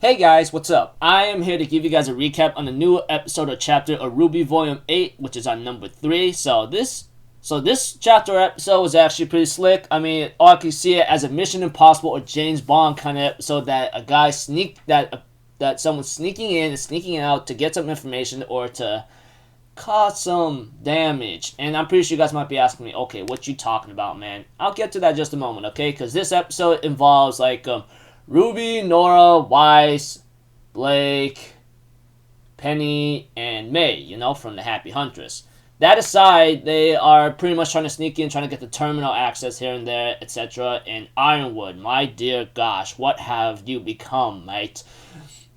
Hey guys, what's up? I am here to give you guys a recap on the new episode or chapter of RWBY Volume 8, which is on number 3. So this chapter or episode was actually pretty slick. I mean, all I can see it as a Mission Impossible or James Bond kind of episode that a guy that someone's sneaking in and sneaking out to get some information or to cause some damage. And I'm pretty sure you guys might be asking me, okay, what you talking about, man? I'll get to that in just a moment, okay? Because this episode involves RWBY, Nora, Weiss, Blake, Penny, and May, from the Happy Huntress. That aside, they are pretty much trying to sneak in, trying to get the terminal access here and there, etc. And Ironwood, my dear gosh, what have you become, mate?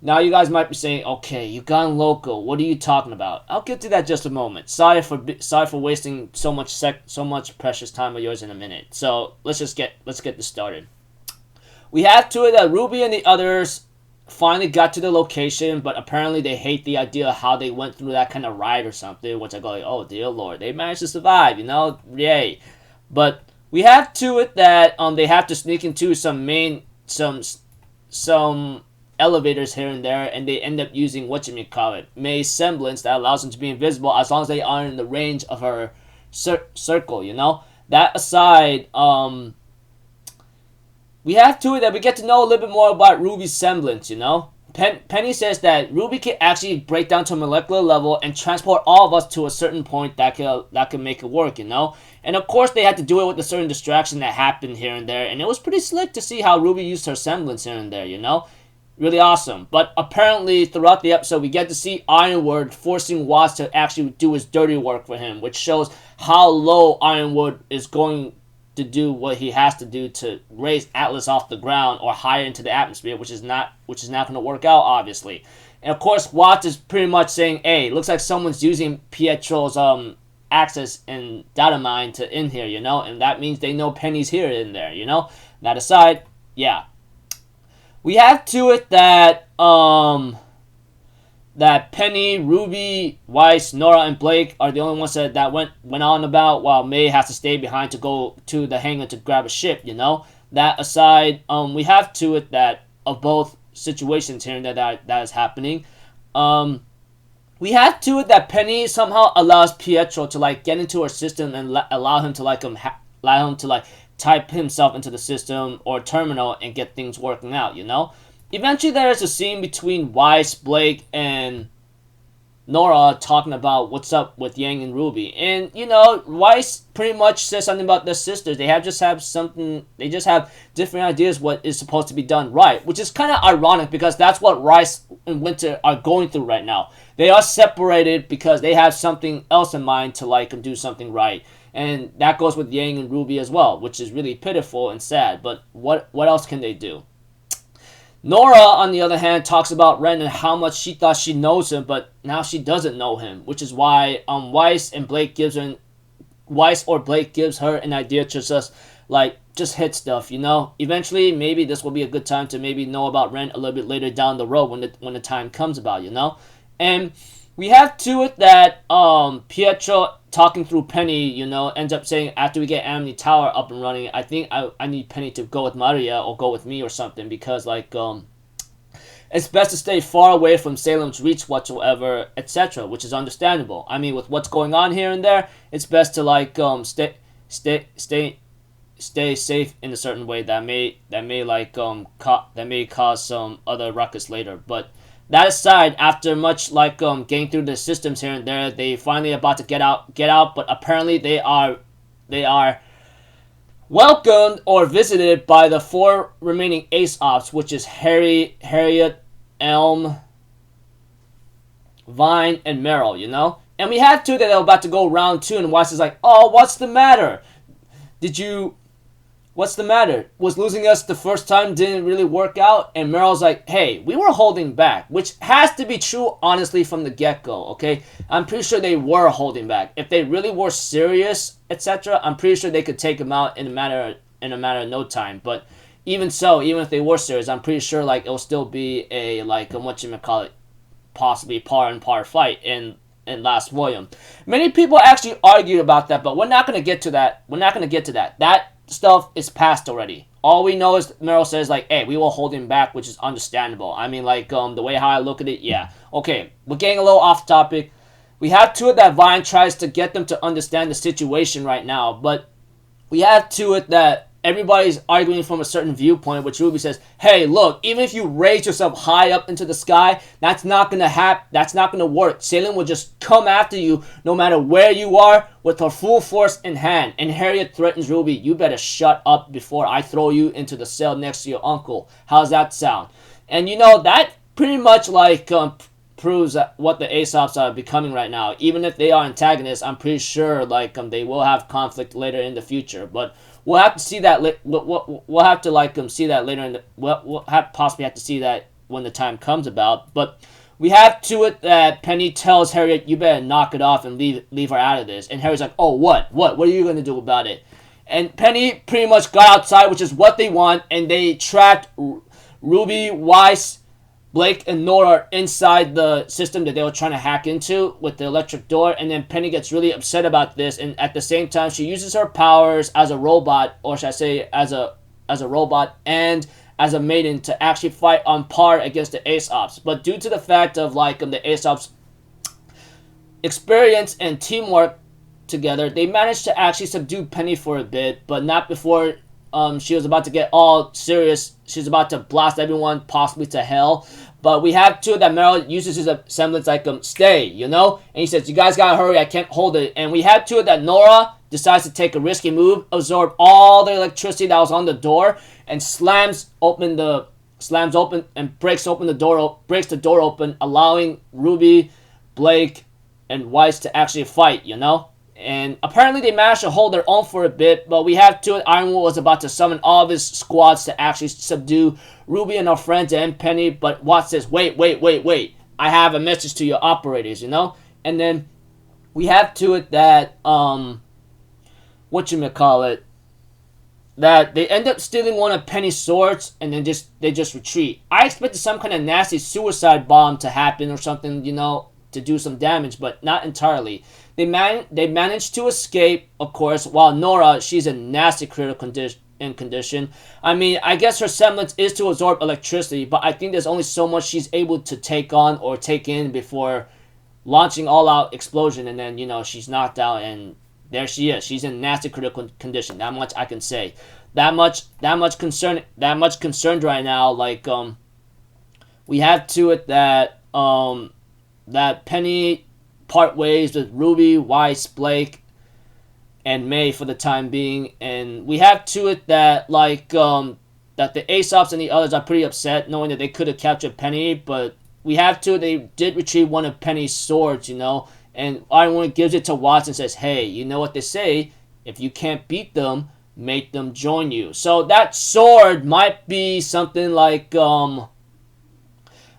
Now you guys might be saying, okay, you gone local. What are you talking about? I'll get to that in just a moment. Sorry for wasting so much precious time of yours in a minute. So let's get this started. We have to it that RWBY and the others finally got to the location, but apparently they hate the idea of how they went through that kind of ride or something, which I go like, oh dear lord, they managed to survive, yay. But we have to it that they have to sneak into some elevators here and there, and they end up using May's semblance that allows them to be invisible as long as they are in the range of her circle, That aside, we have to it that we get to know a little bit more about RWBY's semblance, Penny says that RWBY can actually break down to a molecular level and transport all of us to a certain point that can make it work, And of course they had to do it with a certain distraction that happened here and there, and it was pretty slick to see how RWBY used her semblance here and there, Really awesome. But apparently throughout the episode we get to see Ironwood forcing Watts to actually do his dirty work for him, which shows how low Ironwood is going to do what he has to do to raise Atlas off the ground or higher into the atmosphere, which is not going to work out, obviously. And of course, Watts is pretty much saying, "Hey, looks like someone's using Pietro's access and data mine to in here, and that means they know Penny's here in there, That aside, yeah, we have to it that that Penny, RWBY, Weiss, Nora, and Blake are the only ones that went on about, while May has to stay behind to go to the hangar to grab a ship, That aside, we have to it that of both situations here and there that is happening. We have to it that Penny somehow allows Pietro to get into her system and allow him to type himself into the system or terminal and get things working out, Eventually, there is a scene between Weiss, Blake, and Nora talking about what's up with Yang and RWBY. And, Weiss pretty much says something about their sisters. They just have different ideas what is supposed to be done right, which is kind of ironic because that's what Rice and Winter are going through right now. They are separated because they have something else in mind to do something right. And that goes with Yang and RWBY as well, which is really pitiful and sad. But what else can they do? Nora, on the other hand, talks about Ren and how much she thought she knows him, but now she doesn't know him, which is why Weiss or Blake gives her an idea to just hit stuff, Eventually, maybe this will be a good time to maybe know about Ren a little bit later down the road when the time comes about, And we have to it that Pietro talking through Penny, ends up saying after we get Amity Tower up and running, I think I need Penny to go with Maria or go with me or something because it's best to stay far away from Salem's Reach whatsoever, etc., which is understandable. I mean, with what's going on here and there, it's best to stay safe in a certain way that may cause some other ruckus later, but. That aside, after much getting through the systems here and there, they finally about to get out, but apparently they are welcomed or visited by the 4 remaining Ace Ops, which is Harriet, Elm, Vine, and Meryl, And we had 2 that are about to go round 2, and Weiss is like, oh, what's the matter? What's the matter? Was losing us the first time didn't really work out? And Meryl's like, hey, we were holding back, which has to be true, honestly, from the get-go, okay? I'm pretty sure they were holding back. If they really were serious, etc., I'm pretty sure they could take him out in a matter of no time. But even so, even if they were serious, I'm pretty sure it'll still be a possibly par and par fight in last volume. Many people actually argued about that, but we're not gonna get to that. That stuff is past already. All we know is Meryl says, like, hey, we will hold him back, which is understandable. I mean, like, the way how I look at it, yeah. Okay, we're getting a little off topic. We have to it that Vine tries to get them to understand the situation right now, but we have to it that everybody's arguing from a certain viewpoint, which RWBY says, hey, look, even if you raise yourself high up into the sky, that's not gonna happen. That's not gonna work. Salem will just come after you no matter where you are with her full force in hand. And Harriet threatens RWBY, you better shut up before I throw you into the cell next to your uncle. How's that sound? And you know, that pretty much like proves what the Aesops are becoming right now. Even if they are antagonists, I'm pretty sure like they will have conflict later in the future. But we'll have to see that. We'll have to like see that later in the. We'll possibly have to see that when the time comes about. But we have to it that Penny tells Harriet, "You better knock it off and leave her out of this." And Harriet's like, "Oh, what? What are you gonna do about it?" And Penny pretty much got outside, which is what they want, and they trapped RWBY, Weiss, Blake, and Nora are inside the system that they were trying to hack into with the electric door, and then Penny gets really upset about this, and at the same time, she uses her powers as a robot, or should I say as a robot, and as a maiden to actually fight on par against the Aesops. But due to the fact of like the Aesops' experience and teamwork together, they managed to actually subdue Penny for a bit, but not before she was about to get all serious. She's about to blast everyone possibly to hell. But we have two that Meryl uses his semblance like stay, you know? And he says, you guys gotta hurry, I can't hold it. And we have two that Nora decides to take a risky move, absorb all the electricity that was on the door, and slams open and breaks the door open, allowing RWBY, Blake, and Weiss to actually fight, you know? And apparently they managed to hold their own for a bit, but we have to Ironwood was about to summon all of his squads to actually subdue RWBY and our friends and Penny, but Watts says, wait, I have a message to your operators, you know? And then we have to it that, that they end up stealing one of Penny's swords, and then they just retreat. I expected some kind of nasty suicide bomb to happen or something, you know, to do some damage, but not entirely. They managed to escape, of course, while Nora, she's in nasty critical condition. I mean, I guess her semblance is to absorb electricity, but I think there's only so much she's able to take on or take in before launching all-out explosion, and then, you know, she's knocked out, and there she is. She's in nasty critical condition. That much I can say. That much concerned right now. Like, we have to it that, that Penny part ways with RWBY, Weiss, Blake, and May for the time being, and we have to it that like that the Aesops and the others are pretty upset knowing that they could have captured Penny, but we have to they did retrieve one of Penny's swords, you know, and Ironwood gives it to Watts and says, hey, you know what they say, if you can't beat them, make them join you. So that sword might be something like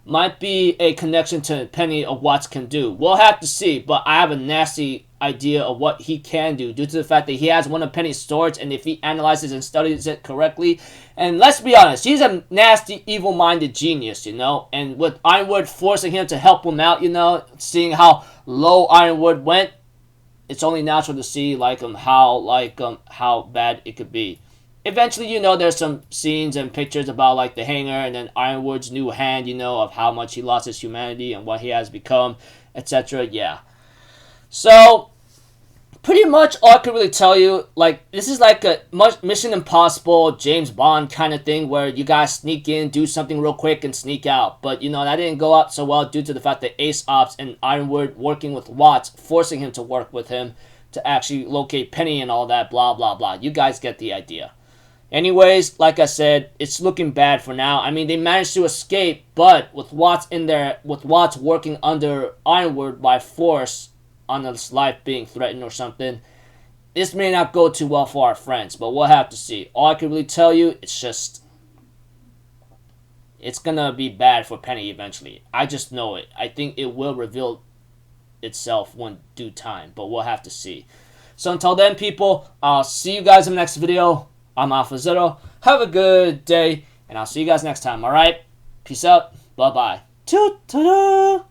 might be a connection to Penny of what can do. We'll have to see, but I have a nasty idea of what he can do due to the fact that he has one of Penny's swords, and if he analyzes and studies it correctly, and let's be honest, he's a nasty, evil-minded genius, you know, and with Ironwood forcing him to help him out, you know, seeing how low Ironwood went, it's only natural to see like how bad it could be. Eventually, you know, there's some scenes and pictures about, like, the hangar and then Ironwood's new hand, you know, of how much he lost his humanity and what he has become, etc. Yeah. So, pretty much all I could really tell you, like, this is like a Mission Impossible, James Bond kind of thing where you guys sneak in, do something real quick, and sneak out. But, you know, that didn't go out so well due to the fact that Aesops and Ironwood working with Watts, forcing him to work with him to actually locate Penny and all that, blah, blah, blah. You guys get the idea. Anyways, like I said, it's looking bad for now. I mean, they managed to escape, but with Watts in there, with Watts working under Ironwood by force on his life being threatened or something, this may not go too well for our friends, but we'll have to see. All I can really tell you, it's gonna be bad for Penny eventually. I just know it. I think it will reveal itself when due time, but we'll have to see. So until then, people, I'll see you guys in the next video. I'm Alpha Zero. Have a good day, and I'll see you guys next time, alright? Peace out. Bye-bye. Ta-da!